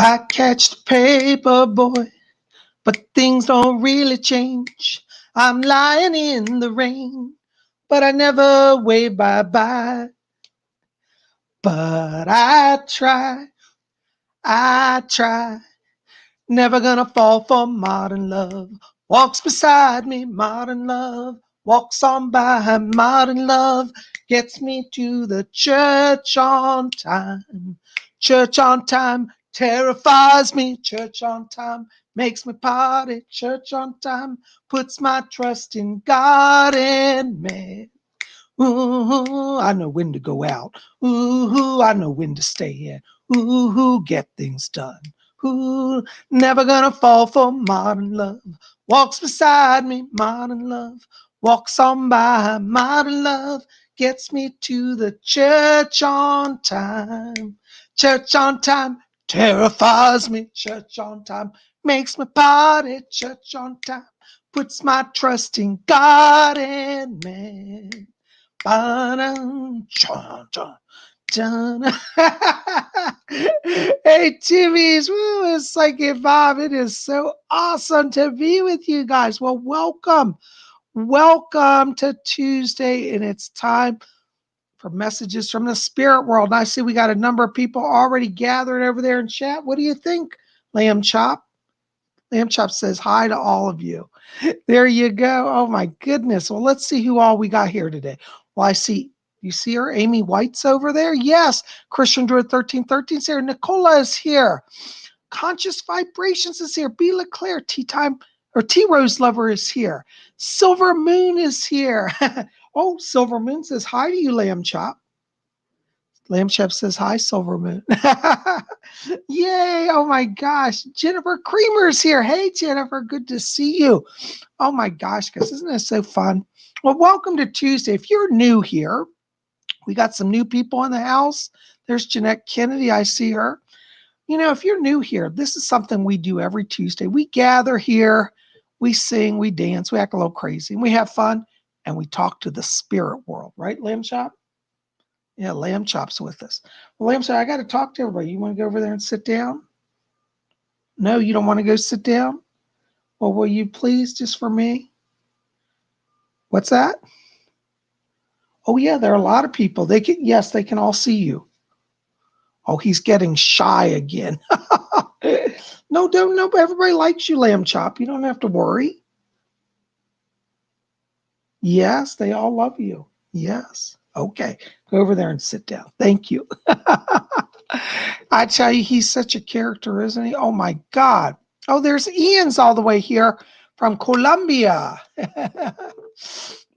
I catch the paper boy, but things don't really change. I'm lying in the rain, but I never wave bye-bye. But I try. Never gonna fall for modern love. Walks beside me, modern love. Walks on by, modern love. Gets me to the church on time. Church on time terrifies me. Church on time makes me party. Church on time puts my trust in God and man. Ooh, I know when to go out. Ooh, I know when to stay in. Ooh, get things done. Ooh, never gonna fall for modern love. Walks beside me, modern love. Walks on by, modern love. Gets me to the church on time. Church on time terrifies me. Church on time makes me party. Church on time puts my trust in God and man. Ba-dum, chun, chun, chun. Hey, Timmy's, woo, it's Psychic Bob. It is so awesome to be with you guys. Well, welcome. Welcome to Tuesday, and it's time for messages from the spirit world. And I see we got a number of people already gathered over there in chat. What do you think, Lamb Chop? Lamb Chop says hi to all of you. There you go. Oh my goodness. Well, let's see who all we got here today. Well, I see, you see her? Amy White's over there? Yes. Christian Druid 1313 is here. Nicola is here. Conscious Vibrations is here. B. Leclerc, Tea Time, or Tea Rose Lover is here. Silver Moon is here. Oh, Silver Moon says hi to you, Lamb Chop. Lamb Chop says hi, Silver Moon. Yay. Oh my gosh. Jennifer Creamer's here. Hey, Jennifer. Good to see you. Oh my gosh, guys. Isn't this so fun? Well, welcome to Tuesday. If you're new here, we got some new people in the house. There's Jeanette Kennedy. I see her. You know, if you're new here, this is something we do every Tuesday. We gather here, we sing, we dance, we act a little crazy, and we have fun, and we talk to the spirit world. Right, Lamb Chop? Yeah, Lamb Chop's with us. Well, Lamb Chop, I got to talk to everybody. You want to go over there and sit down? No, you don't want to go sit down? Well, will you please, just for me? What's that? Oh, yeah, there are a lot of people. Yes, they can all see you. Oh, he's getting shy again. No, don't. No, everybody likes you, Lamb Chop. You don't have to worry. Yes, they all love you. Yes. Okay, go over there and sit down. Thank you. I tell you, he's such a character, isn't he? Oh, my God. Oh, there's Ian's all the way here from Colombia.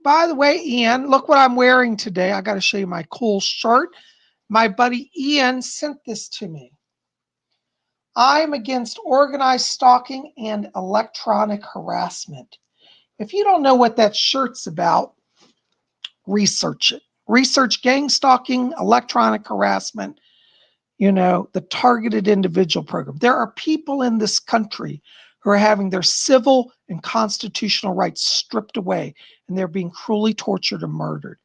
By the way, Ian, look what I'm wearing today. I got to show you my cool shirt. My buddy Ian sent this to me. I'm against organized stalking and electronic harassment. If you don't know what that shirt's about, research it. Research gang stalking, electronic harassment, the targeted individual program. There are people in this country who are having their civil and constitutional rights stripped away, and they're being cruelly tortured and murdered.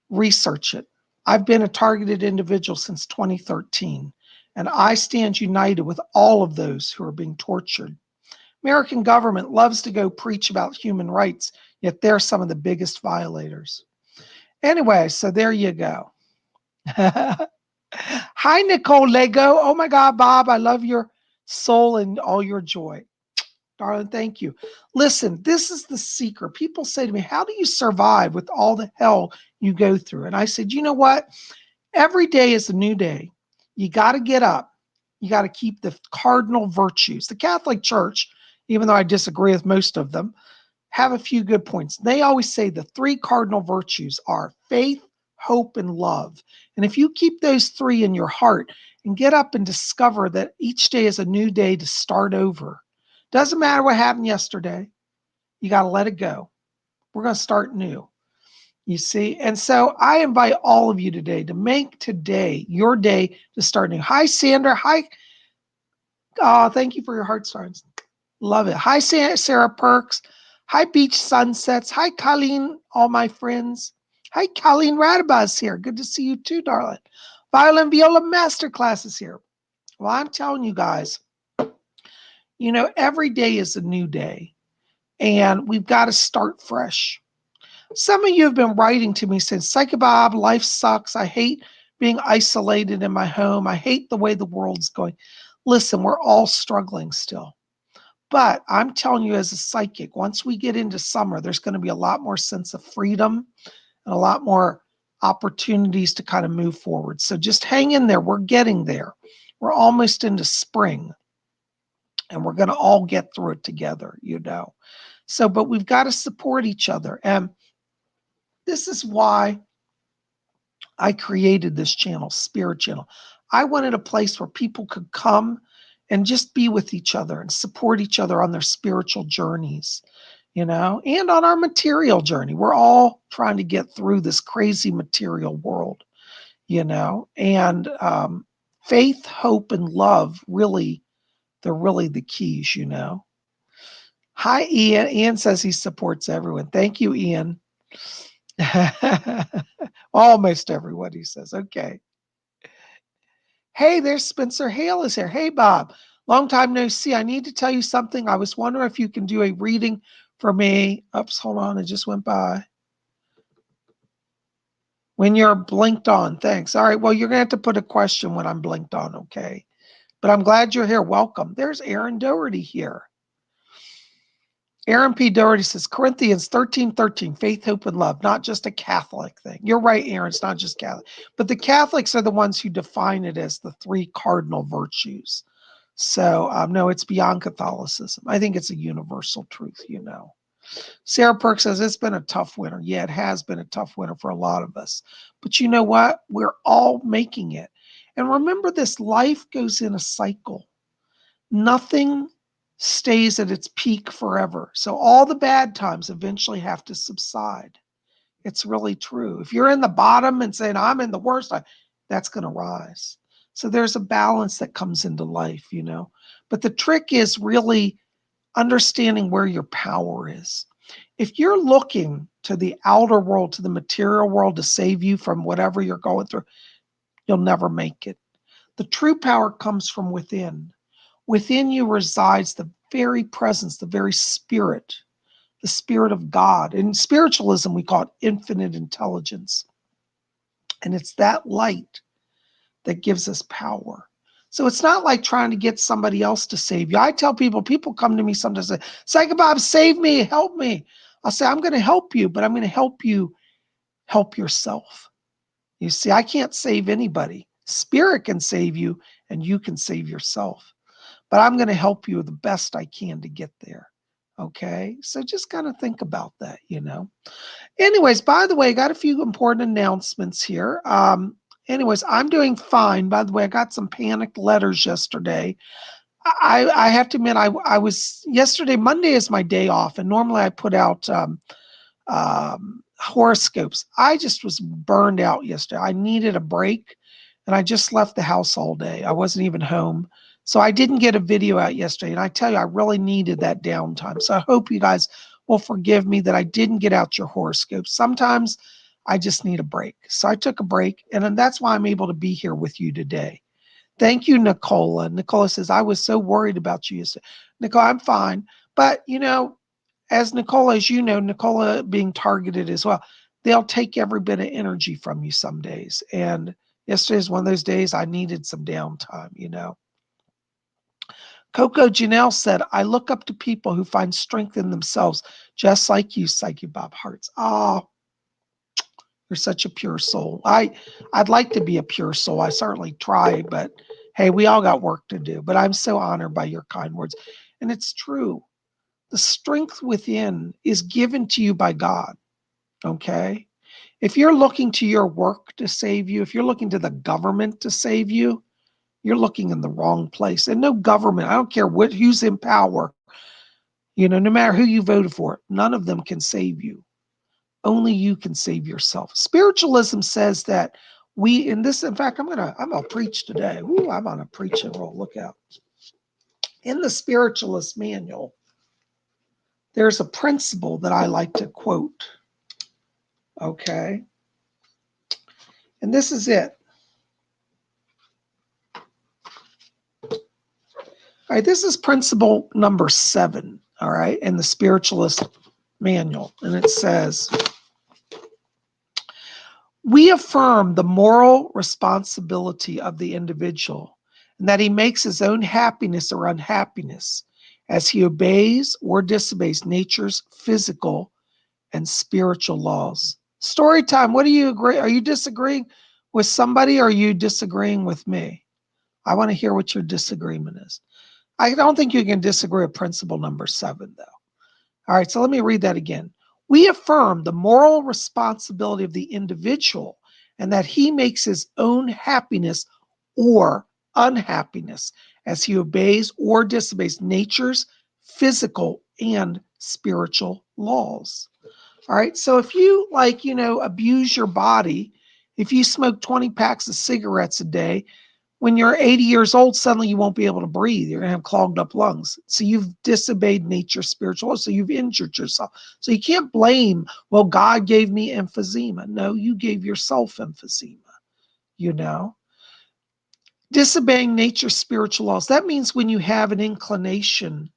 Research it. I've been a targeted individual since 2013, and I stand united with all of those who are being tortured. American government loves to go preach about human rights, yet they're some of the biggest violators. Anyway, so there you go. Hi, Nicole Lego. Oh my God, Bob, I love your soul and all your joy. Darling, thank you. Listen, this is the secret. People say to me, how do you survive with all the hell you go through? And I said, you know what? Every day is a new day. You got to get up. You got to keep the cardinal virtues. The Catholic Church, even though I disagree with most of them, have a few good points. They always say the three cardinal virtues are faith, hope, and love. And if you keep those three in your heart and get up and discover that each day is a new day to start over, doesn't matter what happened yesterday, you got to let it go. We're going to start new. You see? And so I invite all of you today to make today your day to start new. Hi, Sandra. Hi. Oh, thank you for your heart stars. Love it. Hi, Sarah Perks. Hi, Beach Sunsets. Hi, Colleen, all my friends. Hi, Colleen Radabaz here. Good to see you too, darling. Violin Viola Masterclass is here. Well, I'm telling you guys, every day is a new day, and we've got to start fresh. Some of you have been writing to me saying, PsychicBob, life sucks. I hate being isolated in my home. I hate the way the world's going. Listen, we're all struggling still. But I'm telling you, as a psychic, once we get into summer, there's going to be a lot more sense of freedom and a lot more opportunities to kind of move forward. So just hang in there. We're getting there. We're almost into spring, and we're going to all get through it together. So, but we've got to support each other. And this is why I created this channel, Spirit Channel. I wanted a place where people could come and just be with each other and support each other on their spiritual journeys, and on our material journey. We're all trying to get through this crazy material world, and faith, hope, and love, really, they're really the keys. Hi, Ian. Ian says he supports everyone. Thank you, Ian. Almost everyone, he says. Okay. Hey, there's Spencer Hale is here. Hey, Bob. Long time no see. I need to tell you something. I was wondering if you can do a reading for me. Oops, hold on. It just went by. When you're blinked on. Thanks. All right. Well, you're going to have to put a question when I'm blinked on. Okay. But I'm glad you're here. Welcome. There's Aaron Doherty here. Aaron P. Doherty says, Corinthians 13:13, faith, hope, and love, not just a Catholic thing. You're right, Aaron, it's not just Catholic. But the Catholics are the ones who define it as the three cardinal virtues. So, no, it's beyond Catholicism. I think it's a universal truth. Sarah Perk says, it's been a tough winter. Yeah, it has been a tough winter for a lot of us. But you know what? We're all making it. And remember this, life goes in a cycle. Nothing stays at its peak forever. So all the bad times eventually have to subside. It's really true. If you're in the bottom and saying, I'm in the worst, that's going to rise. So there's a balance that comes into life. But the trick is really understanding where your power is. If you're looking to the outer world, to the material world to save you from whatever you're going through, you'll never make it. The true power comes from within. Within you resides the very presence, the very spirit, the spirit of God. In spiritualism, we call it infinite intelligence. And it's that light that gives us power. So it's not like trying to get somebody else to save you. I tell people come to me sometimes and say, PsychicBob, save me, help me. I'll say, I'm going to help you, but I'm going to help you help yourself. You see, I can't save anybody. Spirit can save you, and you can save yourself. But I'm going to help you the best I can to get there. Okay. So just kind of think about that. Anyways, by the way, I got a few important announcements here. Anyways, I'm doing fine. By the way, I got some panicked letters yesterday. I have to admit, I was yesterday, Monday is my day off. And normally I put out horoscopes. I just was burned out yesterday. I needed a break, and I just left the house all day. I wasn't even home. So I didn't get a video out yesterday. And I tell you, I really needed that downtime. So I hope you guys will forgive me that I didn't get out your horoscopes. Sometimes I just need a break. So I took a break, and then that's why I'm able to be here with you today. Thank you, Nicola. Nicola says, I was so worried about you yesterday. Nicole, I'm fine. But, as Nicola, as you know, Nicola being targeted as well, they'll take every bit of energy from you some days. And yesterday is one of those days I needed some downtime. Coco Janelle said, I look up to people who find strength in themselves, just like you, PsychicBob Hearts. Oh, you're such a pure soul. I'd like to be a pure soul. I certainly try, but hey, we all got work to do. But I'm so honored by your kind words. And it's true. The strength within is given to you by God. Okay? If you're looking to your work to save you, if you're looking to the government to save you, you're looking in the wrong place. And no government, I don't care who's in power, no matter who you voted for, none of them can save you. Only you can save yourself. Spiritualism says that in fact, I'm gonna preach today. Ooh, I'm on a preaching roll. Look out. In the Spiritualist manual, there's a principle that I like to quote. Okay. And this is it. All right, this is principle number 7, all right, in the spiritualist manual. And it says, we affirm the moral responsibility of the individual and that he makes his own happiness or unhappiness as he obeys or disobeys nature's physical and spiritual laws. Story time. What do you agree? Are you disagreeing with somebody or are you disagreeing with me? I want to hear what your disagreement is. I don't think you can disagree with principle number 7, though. All right, so let me read that again. We affirm the moral responsibility of the individual and that he makes his own happiness or unhappiness as he obeys or disobeys nature's physical and spiritual laws. All right, so if you abuse your body, if you smoke 20 packs of cigarettes a day, when you're 80 years old, suddenly you won't be able to breathe. You're going to have clogged up lungs. So you've disobeyed nature's spiritual laws. So you've injured yourself. So you can't blame, well, God gave me emphysema. No, you gave yourself emphysema, you know. Disobeying nature's spiritual laws. That means when you have an inclination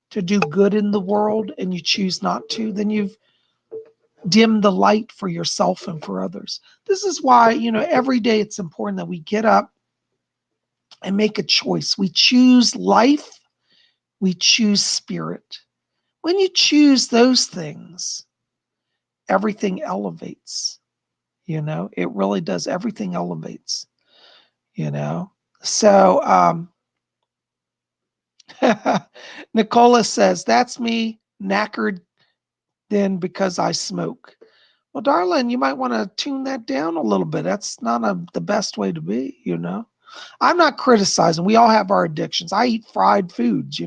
to do good in the world and you choose not to, then you've dimmed the light for yourself and for others. This is why, every day it's important that we get up and make a choice. We choose life, we choose spirit. When you choose those things, everything elevates. It really does. Everything elevates. So Nicola says, that's me knackered then because I smoke. Well, darling, you might want to tune that down a little bit. That's not the best way to be. I'm not criticizing. We all have our addictions. I eat fried foods,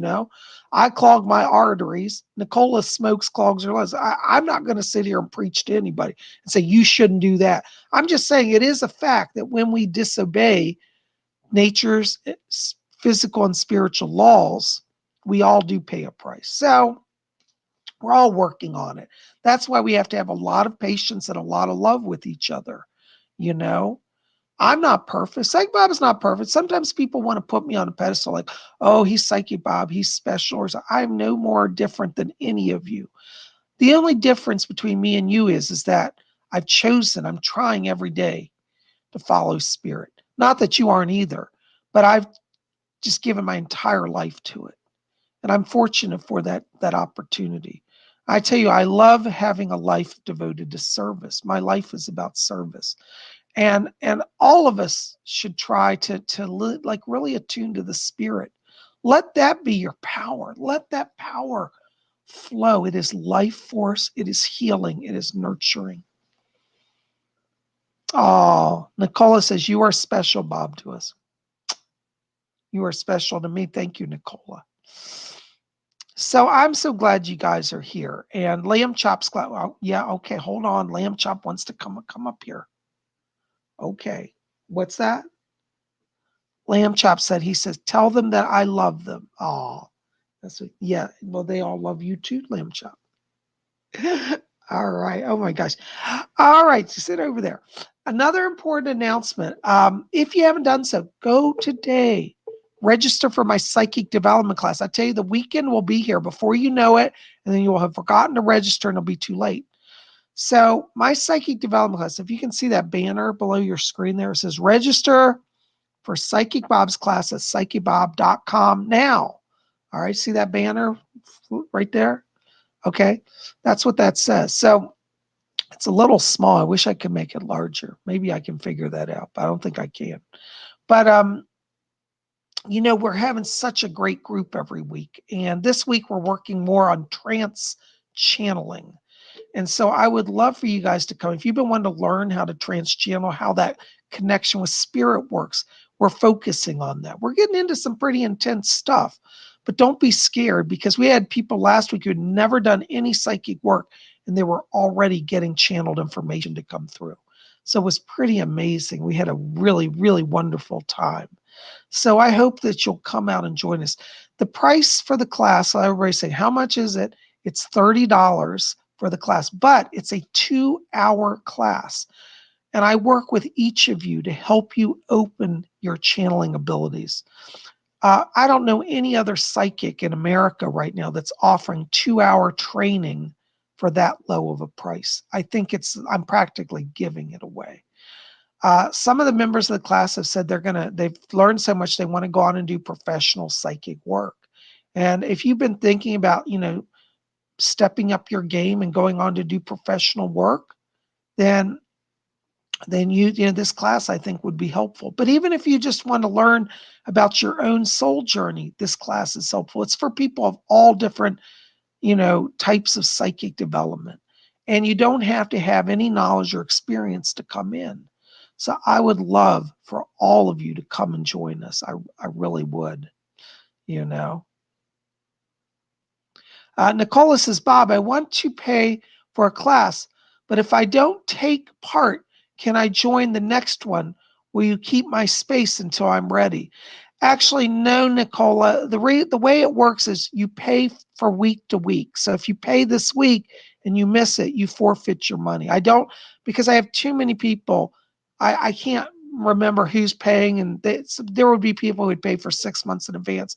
I clog my arteries. Nicola smokes, clogs her lungs. I'm not going to sit here and preach to anybody and say, you shouldn't do that. I'm just saying it is a fact that when we disobey nature's physical and spiritual laws, we all do pay a price. So we're all working on it. That's why we have to have a lot of patience and a lot of love with each other, I'm not perfect. Psych Bob is not perfect. Sometimes people want to put me on a pedestal like, oh, he's Psychic Bob, he's special. Or I'm no more different than any of you. The only difference between me and you is that I'm trying every day to follow spirit. Not that you aren't either, but I've just given my entire life to it. And I'm fortunate for that opportunity. I tell you, I love having a life devoted to service. My life is about service. And all of us should try to really attune to the spirit. Let that be your power. Let that power flow. It is life force. It is healing. It is nurturing. Oh, Nicola says, you are special, Bob, to us. You are special to me. Thank you, Nicola. So I'm so glad you guys are here. And Lamb Chop's glad. Well, yeah, okay, hold on. Lamb Chop wants to come up here. Okay. What's that? Lamb Chop said, he says, tell them that I love them. Oh, that's what, yeah. Well, they all love you too, Lamb Chop. All right. Oh my gosh. All right. So sit over there. Another important announcement. If you haven't done so, go today. Register for my psychic development class. I tell you, the weekend will be here before you know it, and then you will have forgotten to register and it'll be too late. So my psychic development class, if you can see that banner below your screen there, it says register for Psychic Bob's class at psychicbob.com now. All right, see that banner right there? Okay, that's what that says. So it's a little small. I wish I could make it larger. Maybe I can figure that out, but I don't think I can. But we're having such a great group every week. And this week we're working more on trance channeling. And so I would love for you guys to come. If you've been wanting to learn how to trance channel, how that connection with spirit works, we're focusing on that. We're getting into some pretty intense stuff, but don't be scared because we had people last week who had never done any psychic work and they were already getting channeled information to come through. So it was pretty amazing. We had a really, really wonderful time. So I hope that you'll come out and join us. The price for the class, everybody's saying, how much is it? It's $30 for the class, but it's a 2-hour class. And I work with each of you to help you open your channeling abilities. I don't know any other psychic in America right now that's offering 2-hour training for that low of a price. I think I'm practically giving it away. Some of the members of the class have said they've learned so much they want to go on and do professional psychic work. And if you've been thinking about, stepping up your game and going on to do professional work, then this class I think would be helpful. But even if you just want to learn about your own soul journey, this class is helpful. It's for people of all different, types of psychic development. And you don't have to have any knowledge or experience to come in. So I would love for all of you to come and join us. I really would, you know. Nicola says, Bob, I want to pay for a class, but if I don't take part, can I join the next one? Will you keep my space until I'm ready? Actually, no, Nicola. The way it works is you pay for week to week. So if you pay this week and you miss it, you forfeit your money. I don't, because I have too many people. I can't remember who's paying, and there would be people who would pay for 6 months in advance.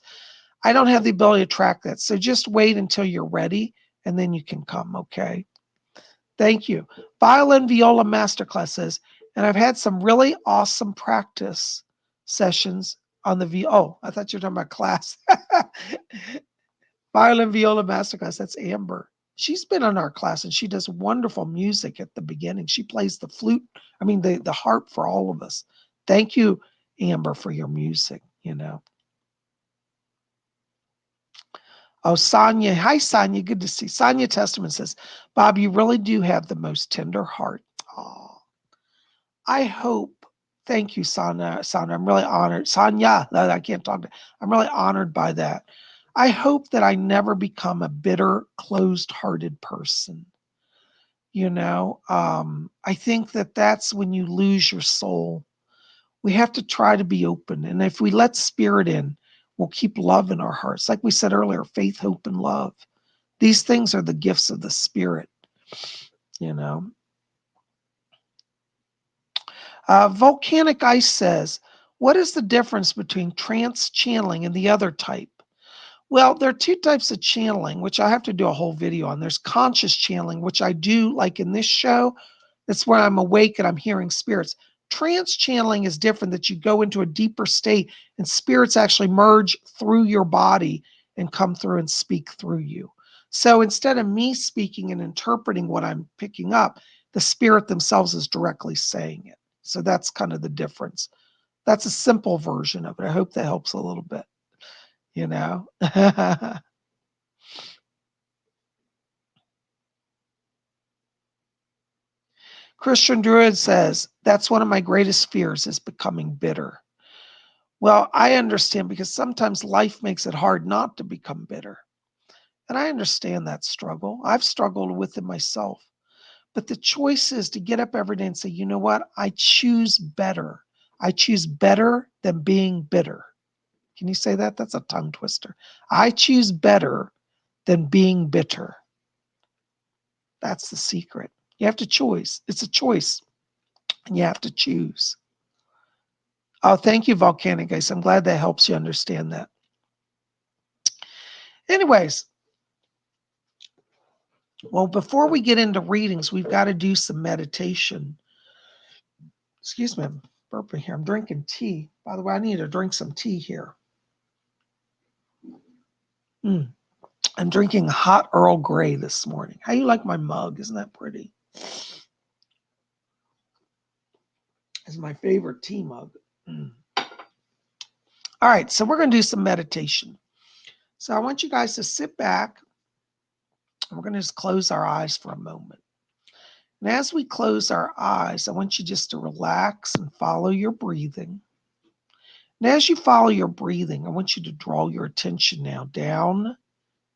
I don't have the ability to track that. So just wait until you're ready and then you can come. Okay. Thank you. Violin Viola Masterclass says, and I've had some really awesome practice sessions on the Oh, I thought you were talking about class. Violin Viola Masterclass. That's Amber. She's been on our class and she does wonderful music at the beginning. She plays the flute, the harp for all of us. Thank you, Amber, for your music, Oh, Sonia. Hi, Sonia. Good to see. Sonia Testament says, Bob, you really do have the most tender heart. Oh, I hope. Thank you, Sonia. I'm really honored. Sonia, I can't talk to. I'm really honored by that. I hope that I never become a bitter, closed-hearted person. I think that that's when you lose your soul. We have to try to be open. And if we let spirit in, we'll keep love in our hearts. Like we said earlier, faith, hope, and love. These things are the gifts of the spirit, you know. Volcanic Ice says, what is the difference between trance channeling and the other type? Well, there are two types of channeling, which I have to do a whole video on. There's conscious channeling, which I do like in this show. That's where I'm awake and I'm hearing spirits. Trance channeling is different, that you go into a deeper state and spirits actually merge through your body and come through and speak through you. So instead of me speaking and interpreting what I'm picking up, the spirit themselves is directly saying it. So that's kind of the difference. That's a simple version of it. I hope that helps a little bit, you know. Christian Druid says, that's one of my greatest fears is becoming bitter. Well, I understand because sometimes life makes it hard not to become bitter. And I understand that struggle. I've struggled with it myself. But the choice is to get up every day and say, you know what? I choose better. I choose better than being bitter. Can you say that? That's a tongue twister. I choose better than being bitter. That's the secret. You have to choose. It's a choice. And you have to choose. Oh, thank you, Volcanic Ice. I'm glad that helps you understand that. Anyways, well, before we get into readings, we've got to do some meditation. Excuse me, I'm burping here. I'm drinking tea. By the way, I need to drink some tea here. I'm drinking hot Earl Grey this morning. How you like my mug? Isn't that pretty? It's my favorite tea mug. All right, so we're going to do some meditation. So I want you guys to sit back. And we're going to just close our eyes for a moment. And as we close our eyes, I want you just to relax and follow your breathing. And as you follow your breathing, I want you to draw your attention now down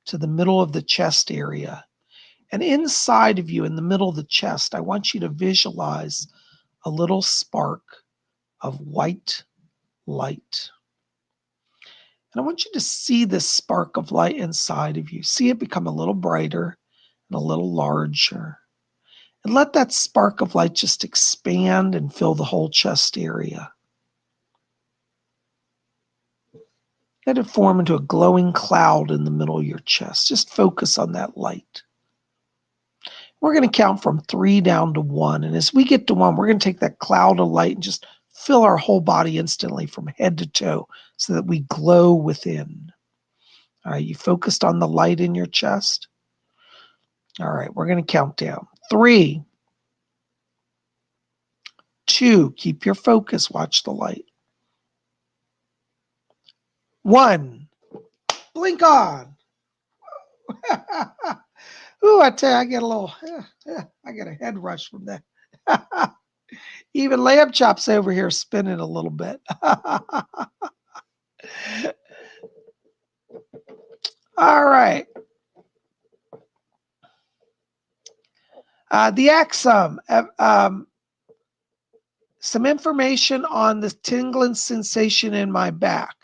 to the middle of the chest area. And inside of you, in the middle of the chest, I want you to visualize a little spark of white light. And I want you to see this spark of light inside of you. See it become a little brighter and a little larger. And let that spark of light just expand and fill the whole chest area. Let it form into a glowing cloud in the middle of your chest. Just focus on that light. We're going to count from 3 down to 1. And as we get to 1, we're going to take that cloud of light and just fill our whole body instantly from head to toe so that we glow within. All right, you focused on the light in your chest? All right, we're going to count down. 3, 2, keep your focus, watch the light. 1, blink on. Ooh, I tell you, I get a little, I get a head rush from that. Even lamb chops over here spinning a little bit. All right. The axum. Some information on the tingling sensation in my back.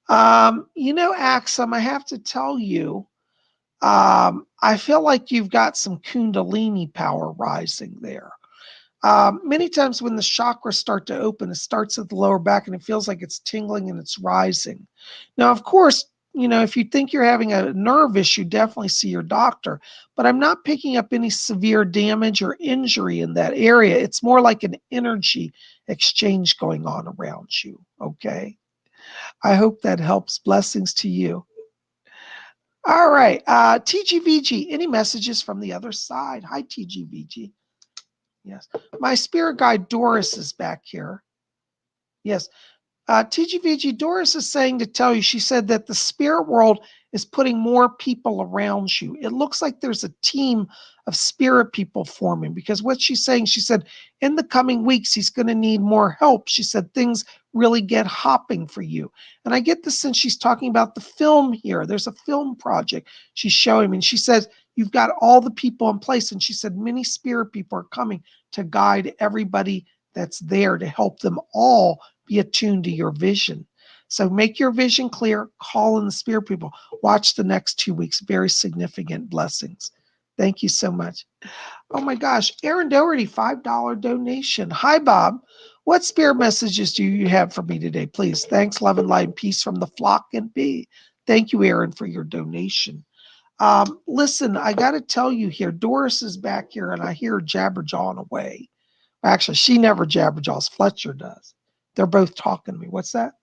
Axum, I have to tell you, I feel like you've got some Kundalini power rising there. Many times when the chakras start to open, it starts at the lower back and it feels like it's tingling and it's rising. Now, of course, if you think you're having a nerve issue, definitely see your doctor. But I'm not picking up any severe damage or injury in that area. It's more like an energy exchange going on around you. Okay. I hope that helps. Blessings to you. All right. TGVG, any messages from the other side? Hi, TGVG. Yes. My spirit guide Doris is back here. Yes. TGVG, Doris is saying to tell you, she said that the spirit world is putting more people around you. It looks like there's a team of spirit people forming because what she's saying, she said, in the coming weeks, he's going to need more help. She said things really get hopping for you. And I get the sense she's talking about the film here. There's a film project she's showing me. And she says, you've got all the people in place. And she said, many spirit people are coming to guide everybody that's there to help them all be attuned to your vision. So make your vision clear, call in the spirit people. Watch the next 2 weeks. Very significant blessings. Thank you so much. Oh my gosh, Aaron Doherty, $5 donation. Hi, Bob. What spirit messages do you have for me today? Please. Thanks, love and light and peace from the flock and bee. Thank you, Aaron, for your donation. Listen, I got to tell you here, Doris is back here and I hear her jabberjawing away. Actually, she never jabberjaws. Fletcher does. They're both talking to me. What's that?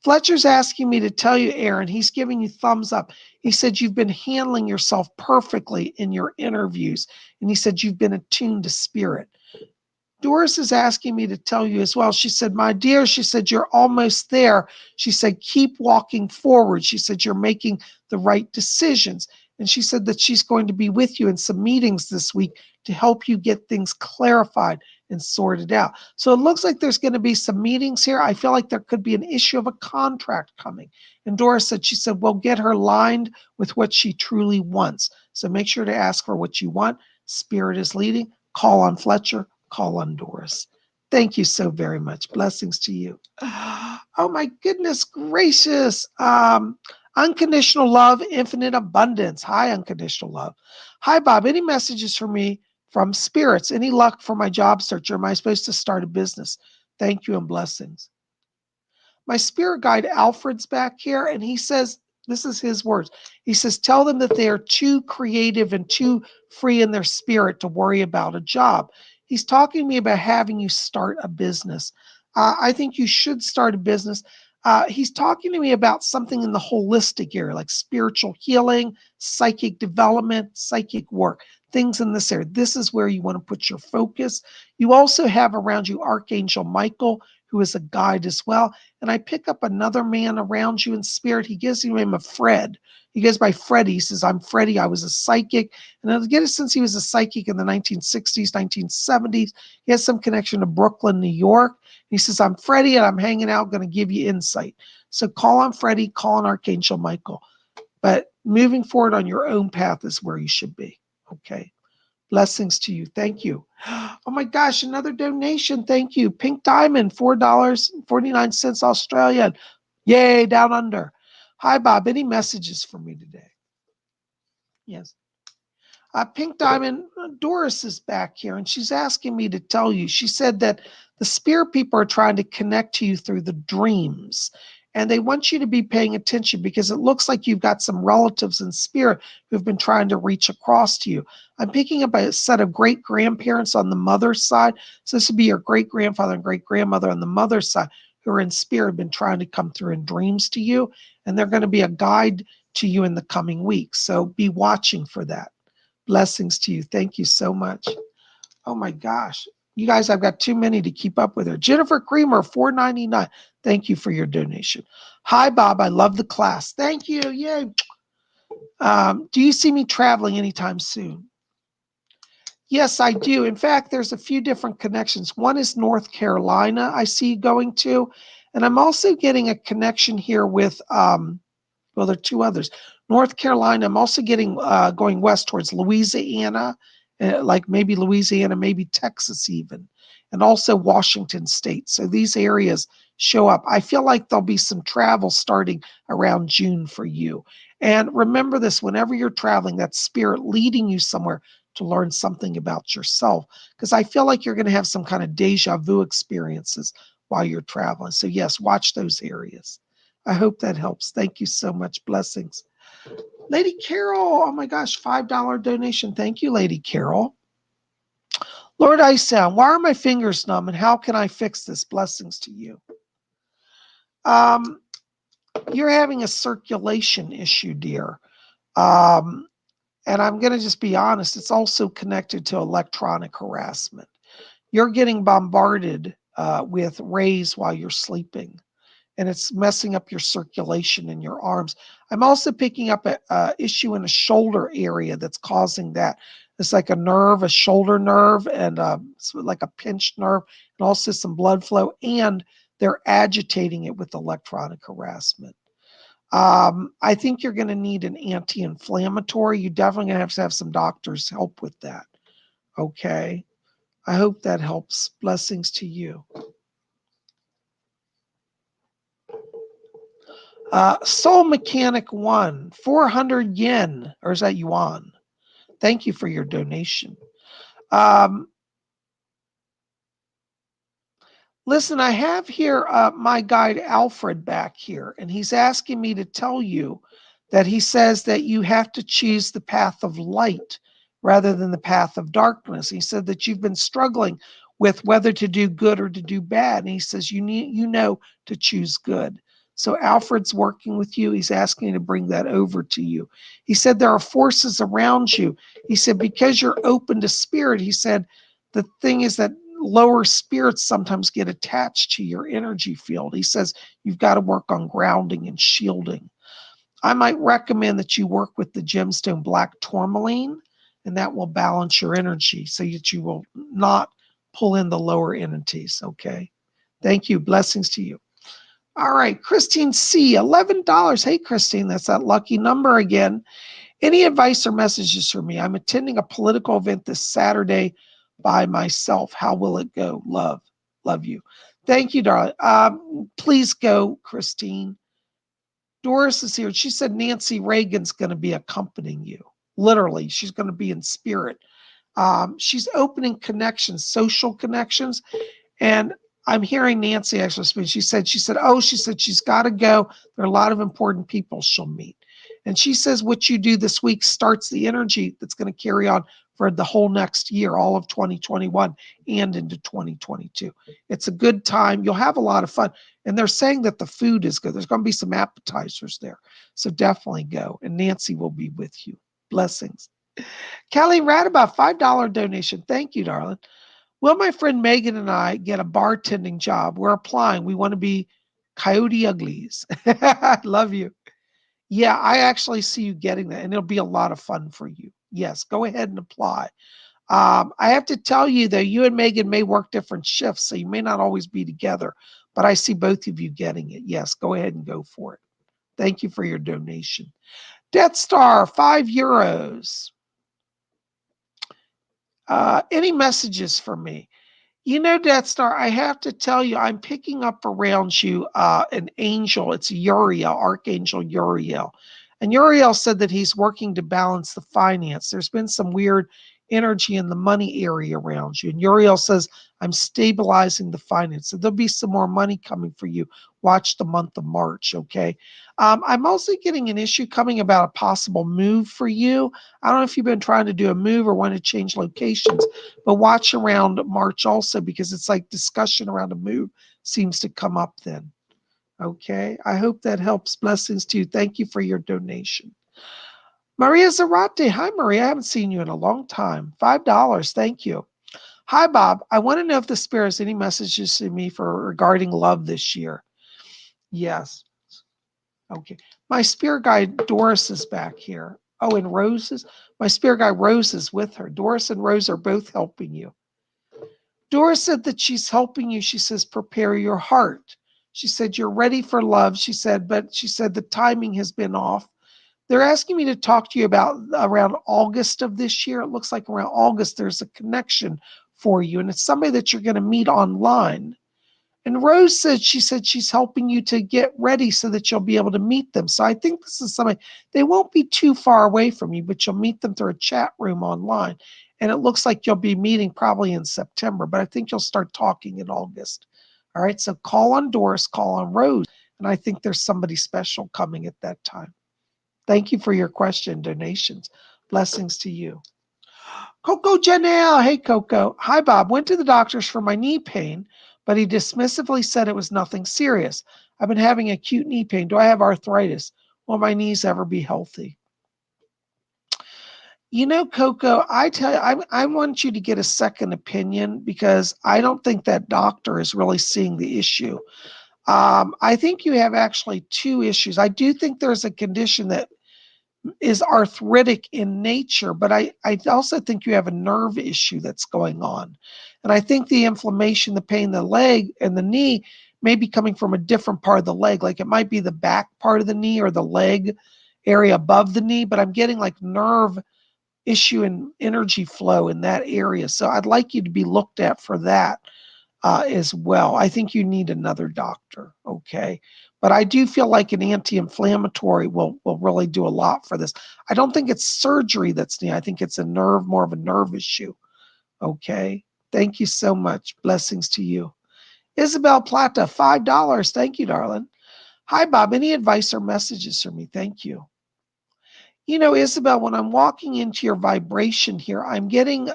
Fletcher's asking me to tell you, Aaron, he's giving you thumbs up. He said you've been handling yourself perfectly in your interviews. And he said you've been attuned to spirit. Doris is asking me to tell you as well. She said, my dear, she said, you're almost there. She said, keep walking forward. She said, you're making the right decisions. And she said that she's going to be with you in some meetings this week to help you get things clarified and sorted out. So it looks like there's going to be some meetings here. I feel like there could be an issue of a contract coming. And Doris said, she said, well, get her lined with what she truly wants. So make sure to ask for what you want. Spirit is leading. Call on Fletcher. Call on Doris. Thank you so very much. Blessings to you. Oh my goodness gracious. Unconditional love, infinite abundance. Hi, unconditional love. Hi, Bob. Any messages for me from spirits? Any luck for my job search? Or am I supposed to start a business? Thank you and blessings. My spirit guide Alfred's back here, and he says, this is his words. He says, tell them that they are too creative and too free in their spirit to worry about a job. He's talking to me about having you start a business. I think you should start a business. He's talking to me about something in the holistic area, like spiritual healing, psychic development, psychic work, things in this area. This is where you want to put your focus. You also have around you Archangel Michael, who is a guide as well. And I pick up another man around you in spirit. He gives you name of Fred. He goes by Freddie. He says, I'm Freddie. I was a psychic. And I get it since he was a psychic in the 1960s, 1970s. He has some connection to Brooklyn, New York. He says, I'm Freddie and I'm hanging out, going to give you insight. So call on Freddie, call on Archangel Michael. But moving forward on your own path is where you should be. Okay. Blessings to you. Thank you. Oh my gosh, another donation. Thank you. Pink Diamond, $4.49 Australian. Yay, down under. Hi, Bob. Any messages for me today? Yes. Pink Diamond, Doris is back here, and she's asking me to tell you. She said that the spirit people are trying to connect to you through the dreams. And they want you to be paying attention because it looks like you've got some relatives in spirit who've been trying to reach across to you. I'm picking up a set of great-grandparents on the mother's side. So this would be your great-grandfather and great-grandmother on the mother's side who are in spirit, have been trying to come through in dreams to you. And they're going to be a guide to you in the coming weeks. So be watching for that. Blessings to you. Thank you so much. Oh my gosh. You guys, I've got too many to keep up with her. Jennifer Creamer, $4.99. Thank you for your donation. Hi, Bob. I love the class. Thank you. Yay. Do you see me traveling anytime soon? Yes, I do. In fact, there's a few different connections. One is North Carolina, I see you going to. And I'm also getting a connection here with, well, there are two others. North Carolina, I'm also getting going west towards Louisiana, like maybe Louisiana, maybe Texas even, and also Washington State. So these areas show up. I feel like there'll be some travel starting around June for you. And remember this, whenever you're traveling, that spirit leading you somewhere to learn something about yourself, because I feel like you're going to have some kind of deja vu experiences while you're traveling. So yes, watch those areas. I hope that helps. Thank you so much. Blessings. Lady Carol, oh my gosh, $5 donation. Thank you, Lady Carol. Lord Ice Sound, why are my fingers numb and how can I fix this? Blessings to you. You're having a circulation issue, dear. And I'm going to just be honest, it's also connected to electronic harassment. You're getting bombarded with rays while you're sleeping, and it's messing up your circulation in your arms. I'm also picking up a issue in a shoulder area that's causing that. It's like a nerve, a shoulder nerve, and it's like a pinched nerve, and also some blood flow, and they're agitating it with electronic harassment. I think you're going to need an anti-inflammatory. You definitely going to have some doctors help with that. Okay. I hope that helps. Blessings to you. Soul Mechanic 1, 400 yen, or is that yuan? Thank you for your donation. Listen, I have here my guide Alfred back here, and he's asking me to tell you that he says that you have to choose the path of light rather than the path of darkness. He said that you've been struggling with whether to do good or to do bad, and he says you know to choose good. So Alfred's working with you. He's asking to bring that over to you. He said there are forces around you. He said because you're open to spirit, he said the thing is that lower spirits sometimes get attached to your energy field. He says you've got to work on grounding and shielding. I might recommend that you work with the gemstone black tourmaline, and that will balance your energy so that you will not pull in the lower entities. Okay. Thank you. Blessings to you. All right. Christine C., $11. Hey, Christine, that's that lucky number again. Any advice or messages for me? I'm attending a political event this Saturday by myself. How will it go? Love you. Thank you, darling. Please go, Christine. Doris is here. She said Nancy Reagan's going to be accompanying you. Literally, she's going to be in spirit. She's opening connections, social connections. And I'm hearing Nancy actually speak. She said she's got to go. There are a lot of important people she'll meet. And she says what you do this week starts the energy that's going to carry on for the whole next year, all of 2021 and into 2022. It's a good time. You'll have a lot of fun. And they're saying that the food is good. There's going to be some appetizers there. So definitely go. And Nancy will be with you. Blessings. Kelly Radabaugh, $5 donation. Thank you, darling. Will my friend Megan and I get a bartending job? We're applying. We want to be Coyote Uglies. I love you. Yeah, I actually see you getting that, and it'll be a lot of fun for you. Yes, go ahead and apply. I have to tell you, though, you and Megan may work different shifts, so you may not always be together, but I see both of you getting it. Yes, go ahead and go for it. Thank you for your donation. Death Star, €5. Any messages for me? You know, Death Star, I have to tell you, I'm picking up around you an angel. It's Uriel, Archangel Uriel. And Uriel said that he's working to balance the finance. There's been some weird energy in the money area around you. And Uriel says, I'm stabilizing the finances. So there'll be some more money coming for you. Watch the month of March, okay? I'm also getting an issue coming about a possible move for you. I don't know if you've been trying to do a move or want to change locations, but watch around March also, because it's like discussion around a move seems to come up then. Okay, I hope that helps. Blessings to you. Thank you for your donation. Maria Zarate. Hi, Maria. I haven't seen you in a long time. $5. Thank you. Hi, Bob. I want to know if the Spirit has any messages to me for regarding love this year. Yes. Okay. My spirit guide Doris is back here. Oh, and Rose is. My spirit guide Rose is with her. Doris and Rose are both helping you. Doris said that she's helping you. She says, prepare your heart. She said, you're ready for love. She said, but she said the timing has been off. They're asking me to talk to you about around August of this year. It looks like around August there's a connection for you, and it's somebody that you're going to meet online. And Rose said, she said she's helping you to get ready so that you'll be able to meet them. So I think this is somebody, they won't be too far away from you, but you'll meet them through a chat room online. And it looks like you'll be meeting probably in September, but I think you'll start talking in August. All right, so call on Doris, call on Rose, and I think there's somebody special coming at that time. Thank you for your question, donations. Blessings to you. Coco Janelle. Hey, Coco. Hi, Bob. Went to the doctors for my knee pain, but he dismissively said it was nothing serious. I've been having acute knee pain. Do I have arthritis? Will my knees ever be healthy? You know, Coco, I tell you, I want you to get a second opinion, because I don't think that doctor is really seeing the issue. I think you have actually two issues. I do think there's a condition that is arthritic in nature, but I also think you have a nerve issue that's going on. And I think the inflammation, the pain in the leg and the knee may be coming from a different part of the leg. Like it might be the back part of the knee or the leg area above the knee, but I'm getting like nerve issue and energy flow in that area. So I'd like you to be looked at for that as well. I think you need another doctor, okay? But I do feel like an anti-inflammatory will really do a lot for this. I don't think it's surgery that's needed. I think it's more of a nerve issue, okay? Thank you so much. Blessings to you. Isabel Plata, $5. Thank you, darling. Hi, Bob. Any advice or messages for me? Thank you. You know, Isabel, when I'm walking into your vibration here, I'm getting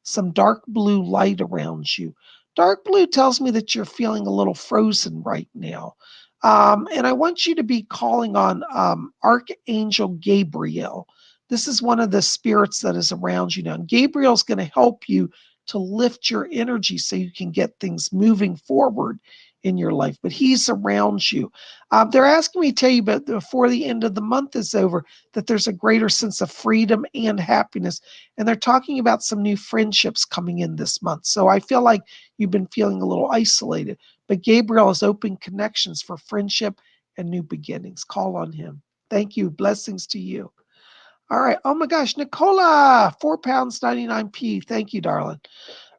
some dark blue light around you. Dark blue tells me that you're feeling a little frozen right now. And I want you to be calling on Archangel Gabriel. This is one of the spirits that is around you now. And Gabriel's going to help you to lift your energy so you can get things moving forward in your life. But he's around you. They're asking me to tell you, but before the end of the month is over, that there's a greater sense of freedom and happiness. And they're talking about some new friendships coming in this month. So I feel like you've been feeling a little isolated. But Gabriel is open connections for friendship and new beginnings. Call on him. Thank you. Blessings to you. All right. Oh my gosh, Nicola, £4, 99p. Thank you, darling.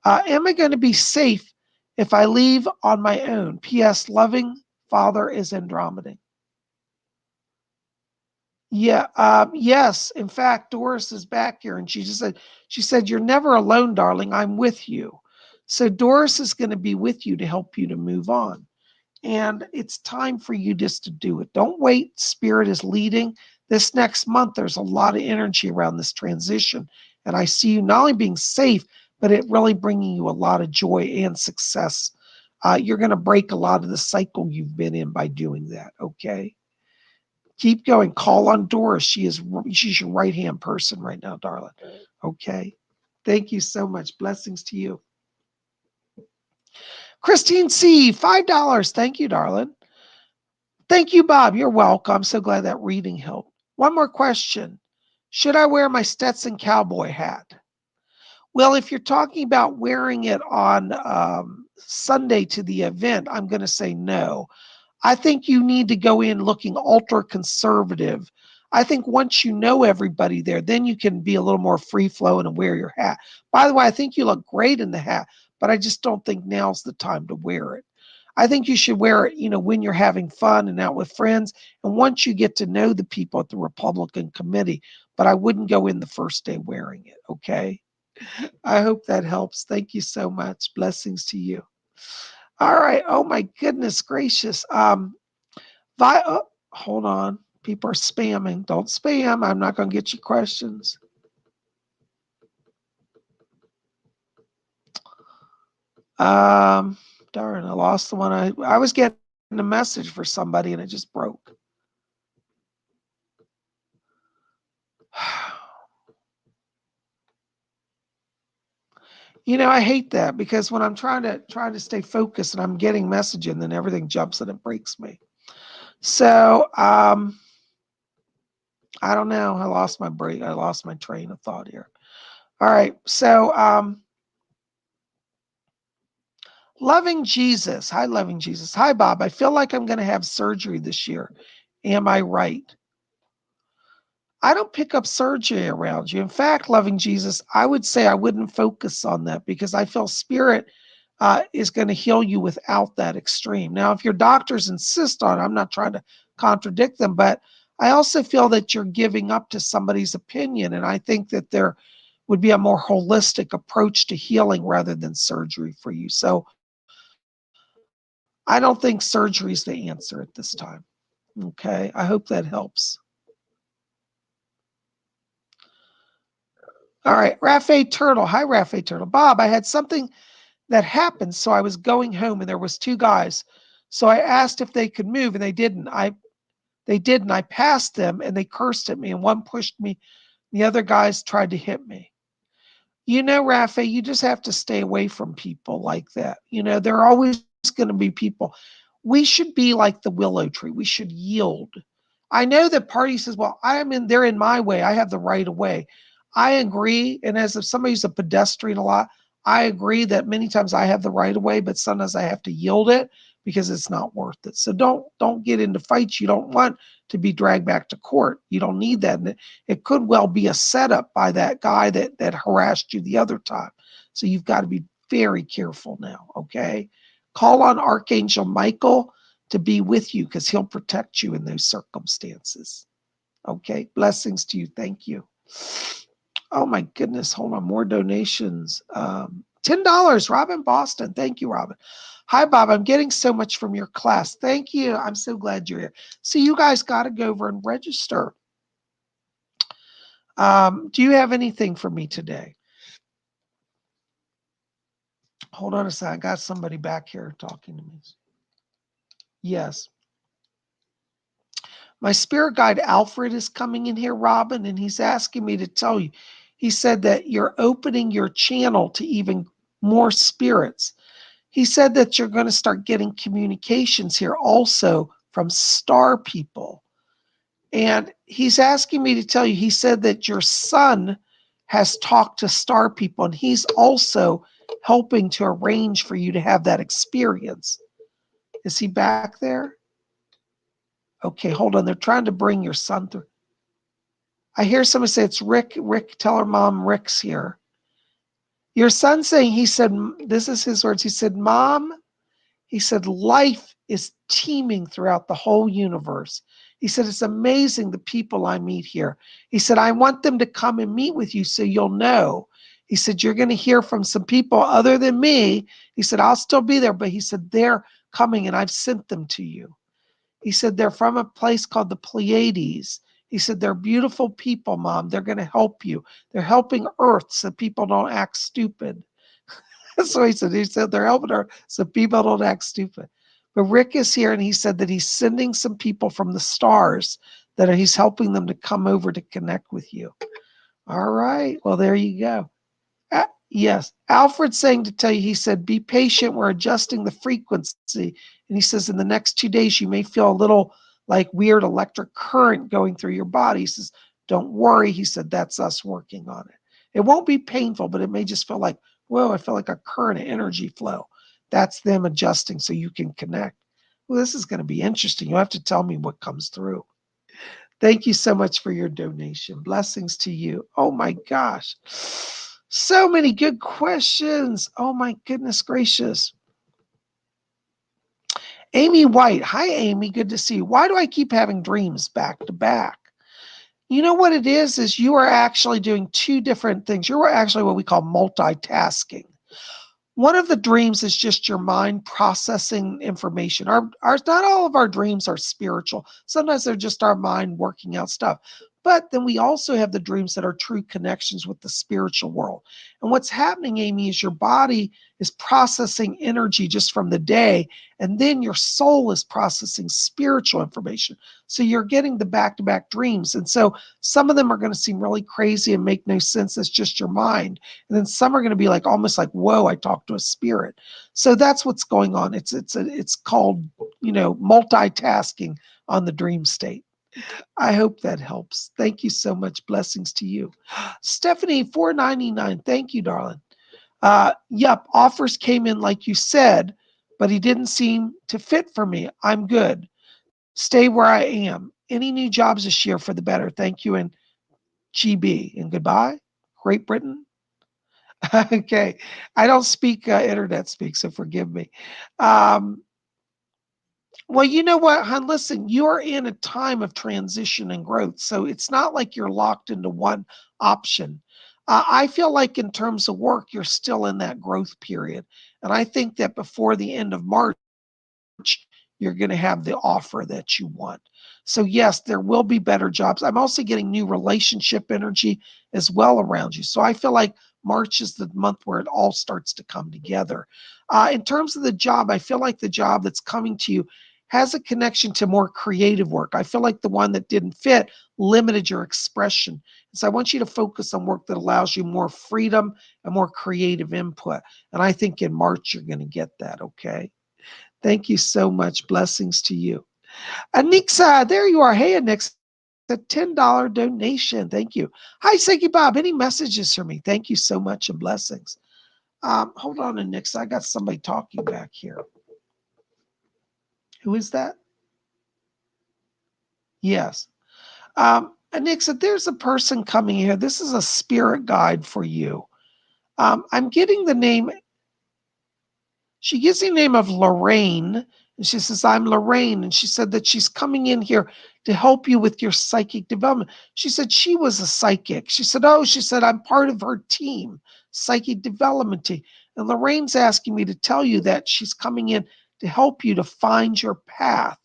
Am I going to be safe if I leave on my own? P.S. Loving father is Andromeda. Yeah. Yes. In fact, Doris is back here, and she said, you're never alone, darling. I'm with you. So Doris is going to be with you to help you to move on. And it's time for you just to do it. Don't wait. Spirit is leading. This next month, there's a lot of energy around this transition. And I see you not only being safe, but it really bringing you a lot of joy and success. You're going to break a lot of the cycle you've been in by doing that, okay? Keep going. Call on Doris. She's your right-hand person right now, darling. Okay? Thank you so much. Blessings to you. Christine C., $5. Thank you, darling. Thank you, Bob. You're welcome. I'm so glad that reading helped. One more question. Should I wear my Stetson cowboy hat? Well, if you're talking about wearing it on Sunday to the event, I'm going to say no. I think you need to go in looking ultra conservative. I think once you know everybody there, then you can be a little more free flowing and wear your hat. By the way, I think you look great in the hat, but I just don't think now's the time to wear it. I think you should wear it, when you're having fun and out with friends. And once you get to know the people at the Republican committee, but I wouldn't go in the first day wearing it. Okay. I hope that helps. Thank you so much. Blessings to you. All right. Oh my goodness gracious. Hold on. People are spamming. Don't spam. I'm not going to get you questions. Darn, I lost the one. I was getting a message for somebody and it just broke. You know, I hate that because when I'm trying to stay focused and I'm getting messaging, then everything jumps and it breaks me. So I don't know. I lost my break. I lost my train of thought here. All right. So loving Jesus. Hi, loving Jesus. Hi, Bob. I feel like I'm going to have surgery this year. Am I right? I don't pick up surgery around you. In fact, loving Jesus, I would say I wouldn't focus on that because I feel spirit is going to heal you without that extreme. Now, if your doctors insist on it, I'm not trying to contradict them, but I also feel that you're giving up to somebody's opinion. And I think that there would be a more holistic approach to healing rather than surgery for you. So I don't think surgery is the answer at this time. Okay. I hope that helps. All right. Rafe Turtle. Hi, Rafe Turtle. Bob, I had something that happened. So I was going home and there was two guys. So I asked if they could move and they didn't. They didn't. I passed them and they cursed at me and one pushed me. The other guys tried to hit me. You know, Rafa, you just have to stay away from people like that. You know, there are always going to be people. We should be like the willow tree. We should yield. I know that party says, well, they're in my way. I have the right of way. I agree. And as if somebody who's a pedestrian a lot, I agree that many times I have the right of way, but sometimes I have to yield it because it's not worth it. So don't get into fights you don't want to be dragged back to court. You don't need that. And it could well be a setup by that guy that harassed you the other time. So you've got to be very careful now, okay? Call on Archangel Michael to be with you because he'll protect you in those circumstances. Okay, blessings to you. Thank you. Oh my goodness, hold on, more donations. $10, Robin Boston. Thank you, Robin. Hi, Bob. I'm getting so much from your class. Thank you. I'm so glad you're here. So you guys got to go over and register. Do you have anything for me today? Hold on a second. I got somebody back here talking to me. Yes. My spirit guide, Alfred, is coming in here, Robin, and he's asking me to tell you. He said that you're opening your channel to even more spirits. He said that you're going to start getting communications here also from star people. And he's asking me to tell you, he said that your son has talked to star people, and he's also helping to arrange for you to have that experience. Is he back there? Okay, hold on. They're trying to bring your son through. I hear somebody say it's Rick. Rick, tell her mom Rick's here. Your son saying, he said, this is his words. He said, Mom, he said, life is teeming throughout the whole universe. He said, it's amazing the people I meet here. He said, I want them to come and meet with you so you'll know. He said, you're going to hear from some people other than me. He said, I'll still be there, but he said, they're coming and I've sent them to you. He said, they're from a place called the Pleiades. He said, they're beautiful people, Mom. They're going to help you. They're helping Earth so people don't act stupid. So he said, they're helping her so people don't act stupid. But Rick is here and he said that he's sending some people from the stars that he's helping them to come over to connect with you. All right. Well, there you go. Yes. Alfred's saying to tell you, he said, be patient. We're adjusting the frequency. And he says, in the next 2 days, you may feel a little like weird electric current going through your body. He says, don't worry. He said, that's us working on it. It won't be painful, but it may just feel like, whoa, I feel like a current of energy flow. That's them adjusting so you can connect. Well, this is going to be interesting. You'll have to tell me what comes through. Thank you so much for your donation. Blessings to you. Oh my gosh. So many good questions. Oh my goodness gracious. Amy White. Hi, Amy. Good to see you. Why do I keep having dreams back to back? You know what it is you are actually doing two different things. You're actually what we call multitasking. One of the dreams is just your mind processing information. Not all of our dreams are spiritual. Sometimes they're just our mind working out stuff. But then we also have the dreams that are true connections with the spiritual world. And what's happening, Amy, is your body is processing energy just from the day, and then your soul is processing spiritual information. So you're getting the back-to-back dreams. And so some of them are going to seem really crazy and make no sense. It's just your mind. And then some are going to be like almost like, whoa, I talked to a spirit. So that's what's going on. It's called, multitasking on the dream state. I hope that helps. Thank you so much. Blessings to you. Stephanie, 499. Thank you, darling. Yep, offers came in like you said, but he didn't seem to fit for me. I'm good. Stay where I am. Any new jobs this year for the better. Thank you. And GB. And goodbye. Great Britain. Okay. I don't speak internet speak, so forgive me. Well, you know what, hon? Listen, you're in a time of transition and growth. So it's not like you're locked into one option. I feel like in terms of work, you're still in that growth period. And I think that before the end of March, you're going to have the offer that you want. So, yes, there will be better jobs. I'm also getting new relationship energy as well around you. So, I feel like March is the month where it all starts to come together. In terms of the job, I feel like the job that's coming to you has a connection to more creative work. I feel like the one that didn't fit limited your expression. So, I want you to focus on work that allows you more freedom and more creative input. And I think in March, you're going to get that, okay? Thank you so much. Blessings to you. Anixa, there you are. Hey, Anixa, a $10 donation. Thank you. Hi, Psychic Bob. Any messages for me? Thank you so much and blessings. Hold on, Anixa. I got somebody talking back here. Who is that? Yes. Anixa, there's a person coming here. This is a spirit guide for you. I'm getting the name. She gives the name of Lorraine, and she says, I'm Lorraine. And she said that she's coming in here to help you with your psychic development. She said she was a psychic. She said, I'm part of her team, psychic development team. And Lorraine's asking me to tell you that she's coming in to help you to find your path.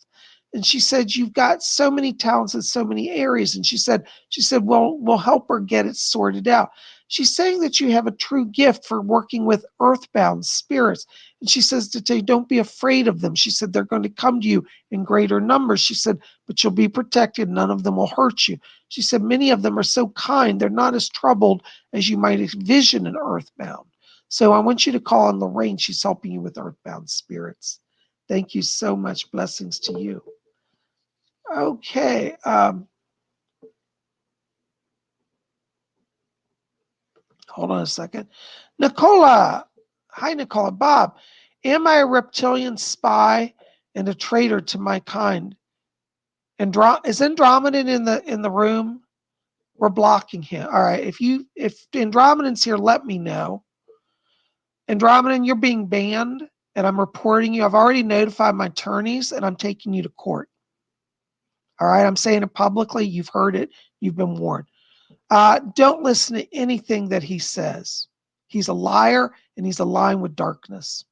And she said, you've got so many talents in so many areas. And she said, well, we'll help her get it sorted out. She's saying that you have a true gift for working with earthbound spirits. And she says to tell you, don't be afraid of them. She said, they're going to come to you in greater numbers. She said, but you'll be protected. None of them will hurt you. She said, many of them are so kind. They're not as troubled as you might envision in earthbound. So I want you to call on Lorraine. She's helping you with earthbound spirits. Thank you so much. Blessings to you. Okay. Hold on a second. Nicola. Hi, Nicola. Bob, am I a reptilian spy and a traitor to my kind? Is Andromedan in the room? We're blocking him. All right. If Andromedan's here, let me know. Andromedan, you're being banned, and I'm reporting you. I've already notified my attorneys, and I'm taking you to court. All right. I'm saying it publicly. You've heard it. You've been warned. Don't listen to anything that he says. He's a liar, and he's aligned with darkness.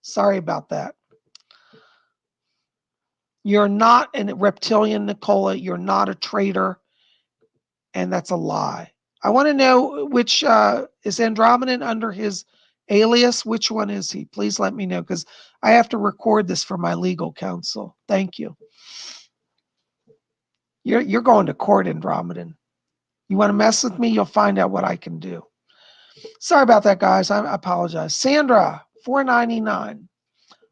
Sorry about that. You're not a reptilian, Nicola. You're not a traitor, and that's a lie. I want to know which is Andromedan under his alias. Which one is he? Please let me know, because I have to record this for my legal counsel. Thank you. You're going to court, Andromedan. You want to mess with me? You'll find out what I can do. Sorry about that, guys. I apologize. Sandra, 499.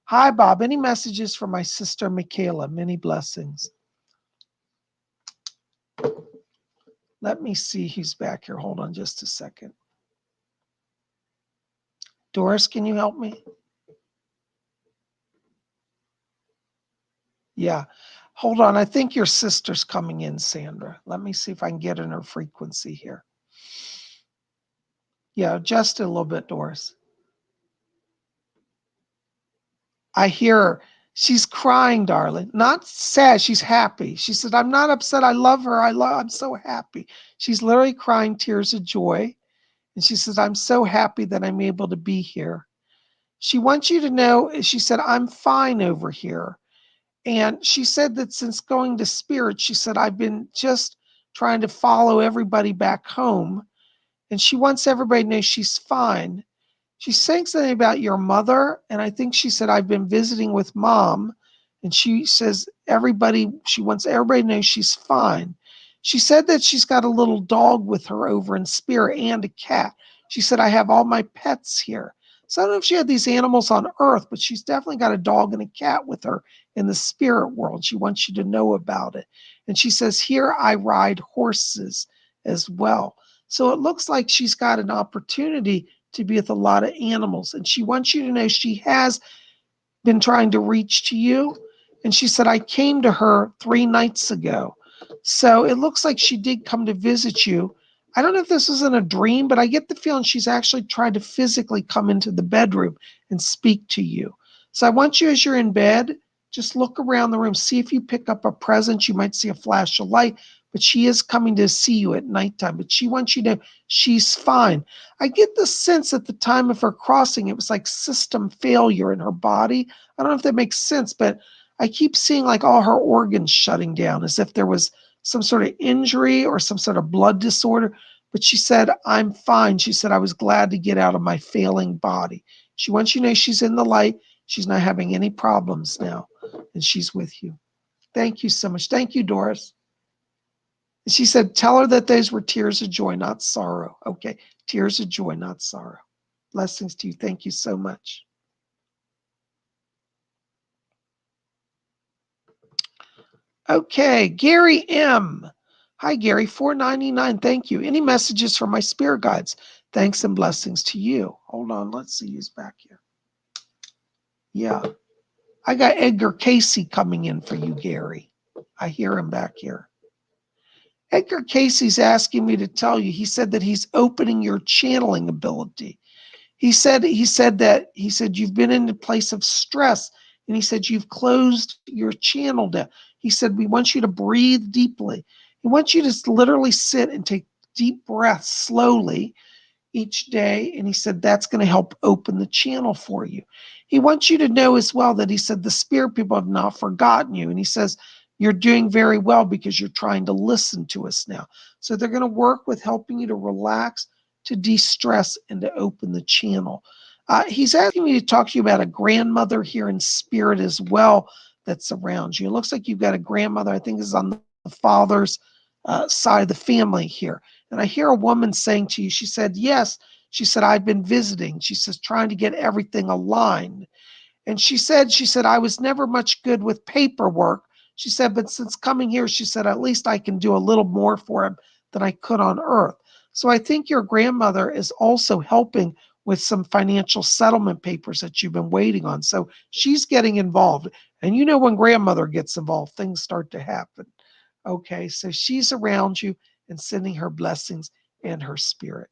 Hi, Bob. Any messages for my sister, Michaela? Many blessings. Let me see who's back here. Hold on just a second. Doris, can you help me? Yeah. Hold on. I think your sister's coming in, Sandra. Let me see if I can get in her frequency here. Yeah, just a little bit, Doris. I hear her. She's crying, darling. Not sad. She's happy. She said, I'm not upset. I love her. I'm so happy. She's literally crying tears of joy. And she says, I'm so happy that I'm able to be here. She wants you to know, she said, I'm fine over here. And she said that since going to spirit, she said, I've been just trying to follow everybody back home. And she wants everybody to know she's fine. She's saying something about your mother. And I think she said, I've been visiting with mom. And she says, she wants everybody to know she's fine. She said that she's got a little dog with her over in spirit and a cat. She said, I have all my pets here. So I don't know if she had these animals on earth, but she's definitely got a dog and a cat with her in the spirit world. She wants you to know about it. And she says, here I ride horses as well. So it looks like she's got an opportunity to be with a lot of animals. And she wants you to know she has been trying to reach to you. And she said, I came to her 3 nights ago. So it looks like she did come to visit you. I don't know if this is in a dream, but I get the feeling she's actually tried to physically come into the bedroom and speak to you. So I want you, as you're in bed, just look around the room, see if you pick up a present. You might see a flash of light, but she is coming to see you at nighttime. But she wants you to know she's fine. I get the sense at the time of her crossing, it was like system failure in her body. I don't know if that makes sense, but I keep seeing like all her organs shutting down as if there was some sort of injury or some sort of blood disorder. But she said, I'm fine. She said, I was glad to get out of my failing body. She wants you to know she's in the light. She's not having any problems now, and she's with you. Thank you so much. Thank you, Doris. She said, tell her that those were tears of joy, not sorrow. Okay, tears of joy, not sorrow. Blessings to you. Thank you so much. Okay, Gary M. Hi, Gary, $4.99. Thank you. Any messages from my spirit guides? Thanks and blessings to you. Hold on, let's see who's back here. Yeah, I got Edgar Casey coming in for you, Gary. I hear him back here. Edgar Casey's asking me to tell you, he said that he's opening your channeling ability. He said you've been in a place of stress, and he said you've closed your channel down. He said we want you to breathe deeply. He wants you to literally sit and take deep breaths slowly each day, and he said that's going to help open the channel for you. He wants you to know as well that he said the spirit people have not forgotten you, and he says you're doing very well because you're trying to listen to us now. So they're going to work with helping you to relax, to de-stress, and to open the channel. He's asking me to talk to you about a grandmother here in spirit as well that's around you. It looks like you've got a grandmother, I think is on the father's side of the family here. And I hear a woman saying to you, she said, yes, she said, I've been visiting. She says, trying to get everything aligned. And she said, I was never much good with paperwork. She said, but since coming here, she said, at least I can do a little more for him than I could on earth. So I think your grandmother is also helping with some financial settlement papers that you've been waiting on. So she's getting involved. And you know, when grandmother gets involved, things start to happen. Okay, so she's around you and sending her blessings and her spirit.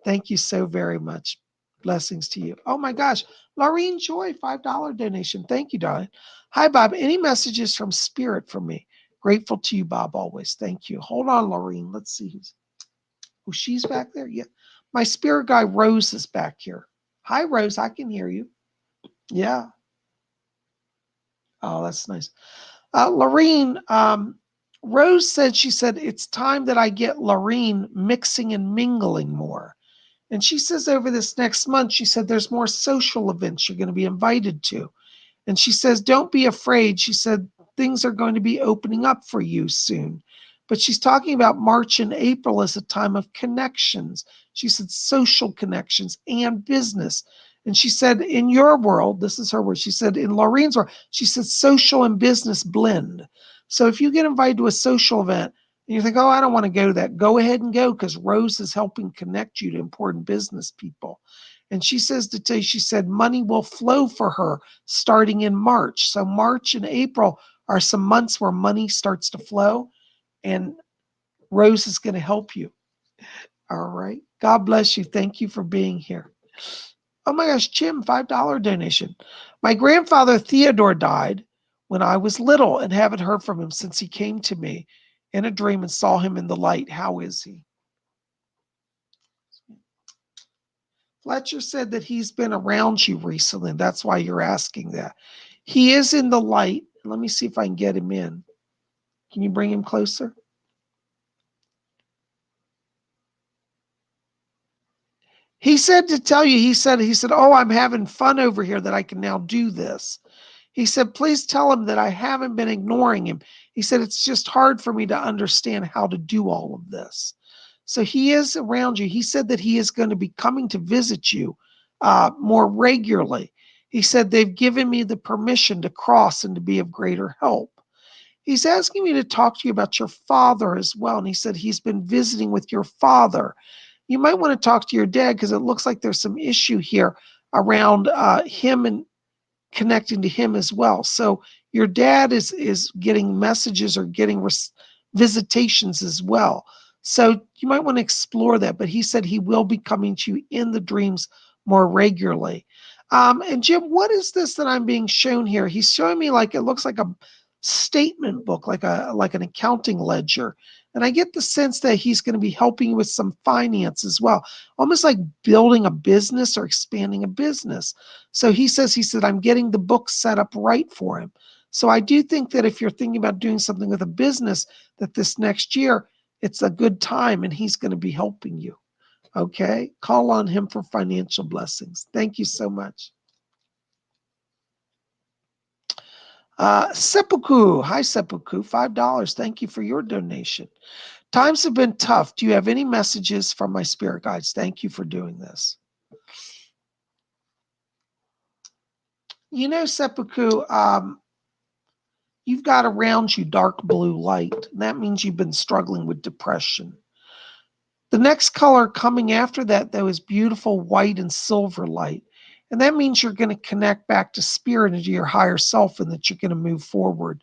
Thank you so very much. Blessings to you. Oh my gosh. Laureen Joy, $5 donation. Thank you, darling. Hi, Bob. Any messages from spirit for me? Grateful to you, Bob, always. Thank you. Hold on, Laureen. Let's see who's. Oh, she's back there? Yeah. My spirit guy, Rose, is back here. Hi, Rose. I can hear you. Yeah. Oh, that's nice. Laureen, Rose said, she said, it's time that I get Laureen mixing and mingling more. And she says over this next month, she said, there's more social events you're going to be invited to. And she says, don't be afraid. She said, things are going to be opening up for you soon. But she's talking about March and April as a time of connections. She said, social connections and business. And she said, in your world, this is her word, she said, in Laureen's world, she said, social and business blend. So if you get invited to a social event, and you think, oh, I don't want to go to that, go ahead and go, because Rose is helping connect you to important business people. And she says to tell you, she said, money will flow for her starting in March. So March and April are some months where money starts to flow, and Rose is going to help you. All right. God bless you. Thank you for being here. Oh my gosh, Jim, $5 donation. My grandfather Theodore died when I was little and haven't heard from him since he came to me in a dream and saw him in the light. How is he? Fletcher said that he's been around you recently. And that's why you're asking that. He is in the light. Let me see if I can get him in. Can you bring him closer? He said to tell you, he said, oh, I'm having fun over here that I can now do this. He said, please tell him that I haven't been ignoring him. He said, it's just hard for me to understand how to do all of this. So he is around you. He said that he is going to be coming to visit you more regularly. He said, they've given me the permission to cross and to be of greater help. He's asking me to talk to you about your father as well. And he said he's been visiting with your father. You might want to talk to your dad because it looks like there's some issue here around him and connecting to him as well. So your dad is getting messages or getting visitations as well. So you might want to explore that. But he said he will be coming to you in the dreams more regularly. And Jim, what is this that I'm being shown here? He's showing me like it looks like a statement book, like an accounting ledger. And I get the sense that he's going to be helping you with some finance as well, almost like building a business or expanding a business. So he said, I'm getting the book set up right for him. So I do think that if you're thinking about doing something with a business, that this next year, it's a good time and he's going to be helping you. Okay? Call on him for financial blessings. Thank you so much. Seppuku. Hi, Seppuku. $5. Thank you for your donation. Times have been tough. Do you have any messages from my spirit guides? Thank you for doing this. You know, Seppuku, you've got around you dark blue light. And that means you've been struggling with depression. The next color coming after that, though, is beautiful white and silver light. And that means you're going to connect back to spirit and to your higher self and that you're going to move forward.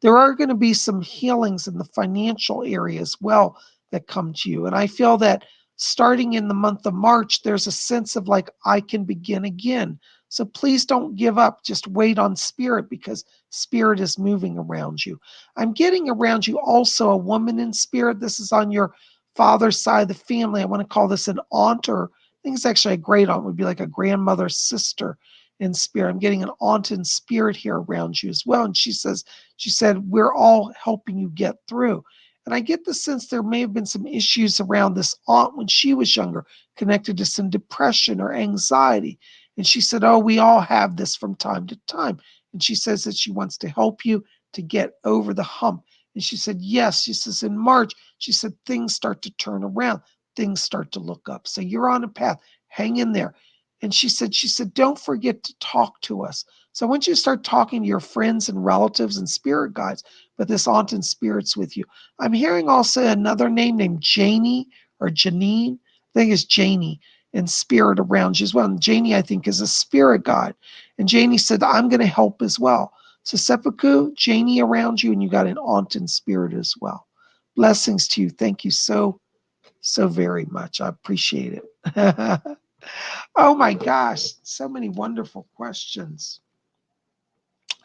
There are going to be some healings in the financial area as well that come to you. And I feel that starting in the month of March, there's a sense of like, I can begin again. So please don't give up. Just wait on spirit because spirit is moving around you. I'm getting around you also a woman in spirit. This is on your father's side of the family. I want to call this an aunt, or I think it's actually a great aunt, would be like a grandmother's sister in spirit. I'm getting an aunt in spirit here around you as well. And she said, we're all helping you get through. And I get the sense there may have been some issues around this aunt when she was younger, connected to some depression or anxiety. And she said, oh, we all have this from time to time. And she says that she wants to help you to get over the hump. And she said, yes. She says, in March, she said, things start to turn around. Things start to look up. So you're on a path. Hang in there. And she said, don't forget to talk to us. So I want you to start talking to your friends and relatives and spirit guides, but this aunt and spirit's with you. I'm hearing also another name named Janie or Janine. I think it's Janie in spirit around you as well. And Janie, I think, is a spirit guide. And Janie said, I'm going to help as well. So Seppuku, Janie around you, and you got an aunt in spirit as well. Blessings to you. Thank you so very much. I appreciate it. Oh my gosh, so many wonderful questions.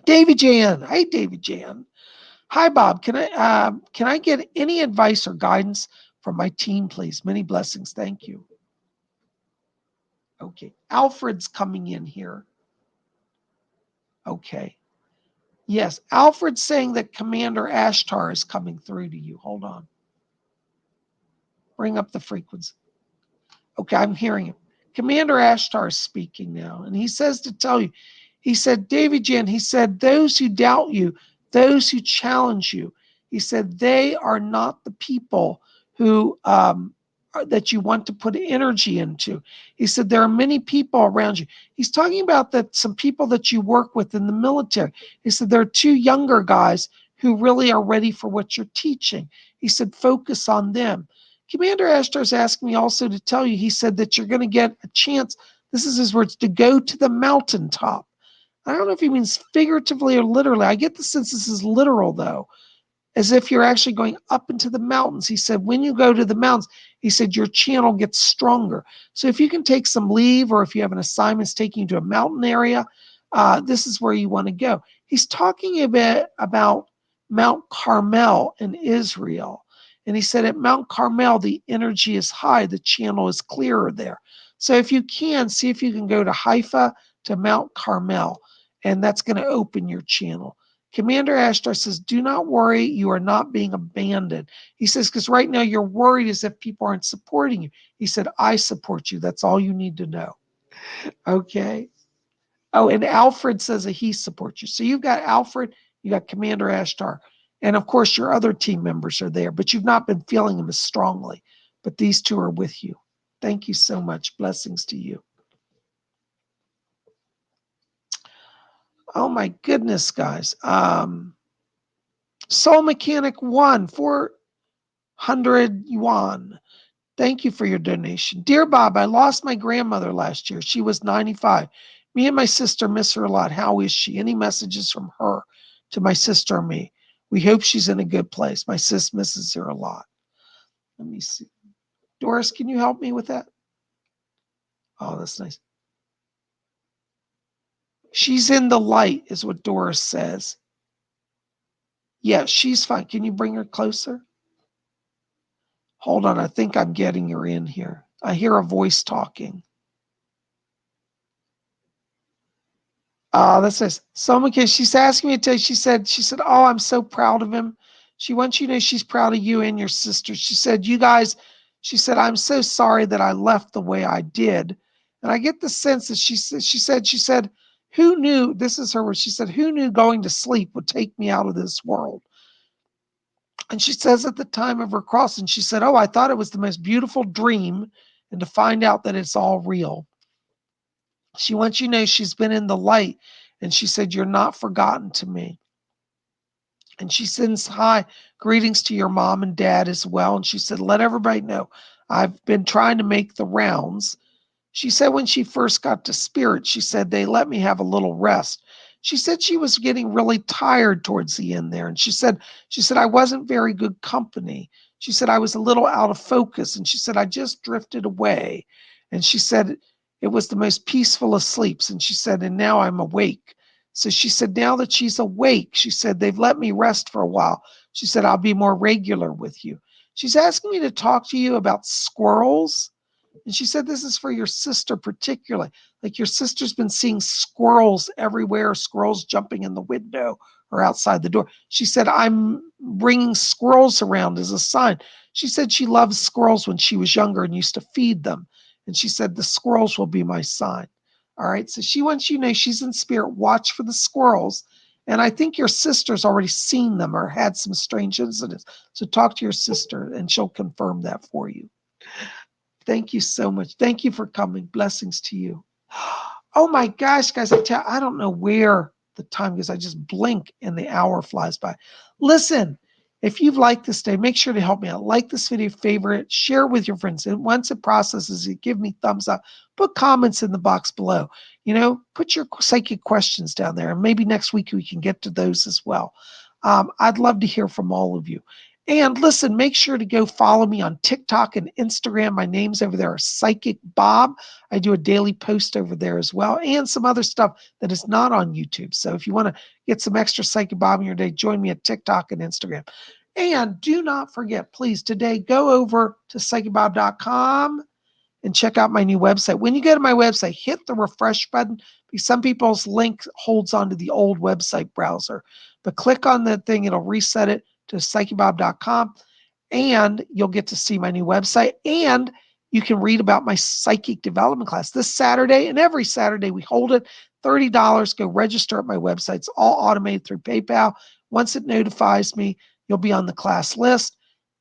David Jan. Hey, David Jan. Hi, Bob. Can I get any advice or guidance from my team, please? Many blessings. Thank you. Okay. Alfred's coming in here. Okay. Yes. Alfred's saying that Commander Ashtar is coming through to you. Hold on. Bring up the frequency. Okay, I'm hearing him. Commander Ashtar is speaking now, and he says to tell you, he said, David Jan, he said, those who doubt you, those who challenge you, he said, they are not the people who that you want to put energy into. He said, there are many people around you. He's talking about that some people that you work with in the military. He said, there are two younger guys who really are ready for what you're teaching. He said, focus on them. Commander Ashtar's asked me also to tell you, he said that you're going to get a chance, this is his words, to go to the mountaintop. I don't know if he means figuratively or literally. I get the sense this is literal, though. as if you're actually going up into the mountains. He said, when you go to the mountains, he said, your channel gets stronger. So if you can take some leave, or if you have an assignment taking you to a mountain area, this is where you want to go. He's talking a bit about Mount Carmel in Israel. And he said at Mount Carmel, the energy is high, the channel is clearer there. So if you can, see if you can go to Haifa, to Mount Carmel, and that's going to open your channel. Commander Ashtar says, do not worry, you are not being abandoned. He says, because right now you're worried as if people aren't supporting you. He said, I support you. That's all you need to know. Okay. Oh, and Alfred says that he supports you. So you've got Alfred, you got Commander Ashtar, and of course your other team members are there, but you've not been feeling them as strongly. But these two are with you. Thank you so much. Blessings to you. Oh my goodness, guys. Soul Mechanic 1, 400 yuan. Thank you for your donation. Dear Bob, I lost my grandmother last year. She was 95. Me and my sister miss her a lot. How is she? Any messages from her to my sister or me? We hope she's in a good place. My sis misses her a lot. Let me see. Doris, can you help me with that? Oh, that's nice. She's in the light, is what Doris says. Yeah, she's fine. Can you bring her closer? Hold on. I think I'm getting her in here. I hear a voice talking. That's nice. Someone can, she's asking me to tell you, she said, oh, I'm so proud of him. She wants you to know she's proud of you and your sister. She said, you guys, she said, I'm so sorry that I left the way I did. And I get the sense that she said, who knew, this is her word, she said, who knew going to sleep would take me out of this world? And she says at the time of her crossing, she said, oh, I thought it was the most beautiful dream, and to find out that it's all real. She wants you to know she's been in the light, and she said, you're not forgotten to me. And she sends hi, greetings to your mom and dad as well. And she said, let everybody know I've been trying to make the rounds. She said when she first got to Spirit, she said they let me have a little rest. She said she was getting really tired towards the end there. And she said, I wasn't very good company. She said, I was a little out of focus. And she said, I just drifted away. And she said, it was the most peaceful of sleeps. And she said, and now I'm awake. So she said, now that she's awake, she said, they've let me rest for a while. She said, I'll be more regular with you. She's asking me to talk to you about squirrels. And she said, this is for your sister particularly. Like your sister's been seeing squirrels everywhere, squirrels jumping in the window or outside the door. She said, I'm bringing squirrels around as a sign. She said she loves squirrels when she was younger and used to feed them. And she said, the squirrels will be my sign. All right. So she wants you to know she's in spirit. Watch for the squirrels. And I think your sister's already seen them or had some strange incidents. So talk to your sister and she'll confirm that for you. Thank you so much. Thank you for coming. Blessings to you. Oh my gosh, guys, I don't know where the time goes. I just blink and the hour flies by. Listen, if you've liked this day, make sure to help me out. Like this video, favorite, share it with your friends. And once it processes it, give me thumbs up. Put comments in the box below. You know, put your psychic questions down there. And maybe next week we can get to those as well. I'd love to hear from all of you. And listen, make sure to go follow me on TikTok and Instagram. My name's over there, Psychic Bob. I do a daily post over there as well, and some other stuff that is not on YouTube. So if you want to get some extra Psychic Bob in your day, join me at TikTok and Instagram. And do not forget, please, today go over to PsychicBob.com and check out my new website. When you go to my website, hit the refresh button because some people's link holds onto the old website browser. But click on that thing, it'll reset it to PsychicBob.com, and you'll get to see my new website. And you can read about my psychic development class this Saturday, and every Saturday we hold it. $30. Go register at my website. It's all automated through PayPal. Once it notifies me, you'll be on the class list,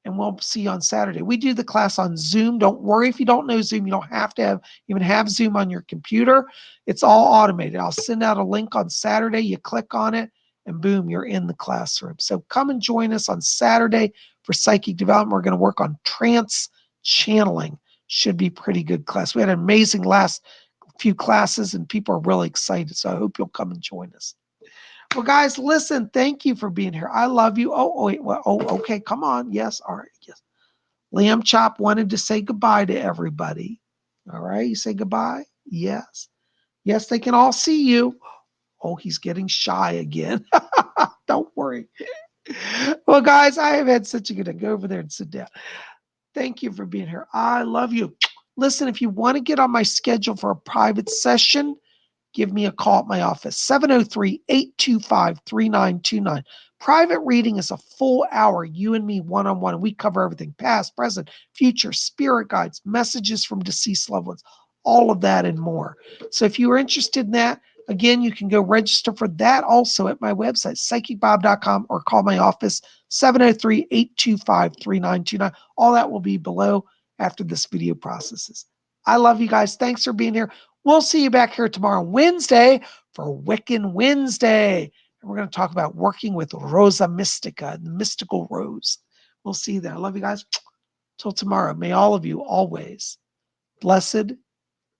and we'll see you on Saturday. We do the class on Zoom. Don't worry if you don't know Zoom. You don't have to even have Zoom on your computer. It's all automated. I'll send out a link on Saturday. You click on it, and boom, you're in the classroom. So come and join us on Saturday for psychic development. We're going to work on trance channeling. Should be pretty good class. We had an amazing last few classes and people are really excited. So I hope you'll come and join us. Well, guys, listen, thank you for being here. I love you. Wait, well, okay, come on. Yes, all right. Yes. Lamb Chop wanted to say goodbye to everybody. All right, you say goodbye? Yes. Yes, they can all see you. Oh, he's getting shy again. Don't worry. Well, guys, I have had such a good day. Go over there and sit down. Thank you for being here. I love you. Listen, if you want to get on my schedule for a private session, give me a call at my office, 703-825-3929. Private reading is a full hour, you and me one-on-one, and we cover everything, past, present, future, spirit guides, messages from deceased loved ones, all of that and more. So if you are interested in that, again, you can go register for that also at my website, PsychicBob.com, or call my office, 703-825-3929. All that will be below after this video processes. I love you guys. Thanks for being here. We'll see you back here tomorrow, Wednesday, for Wiccan Wednesday. And we're going to talk about working with Rosa Mystica, the mystical rose. We'll see you there. I love you guys. Till tomorrow. May all of you always blessed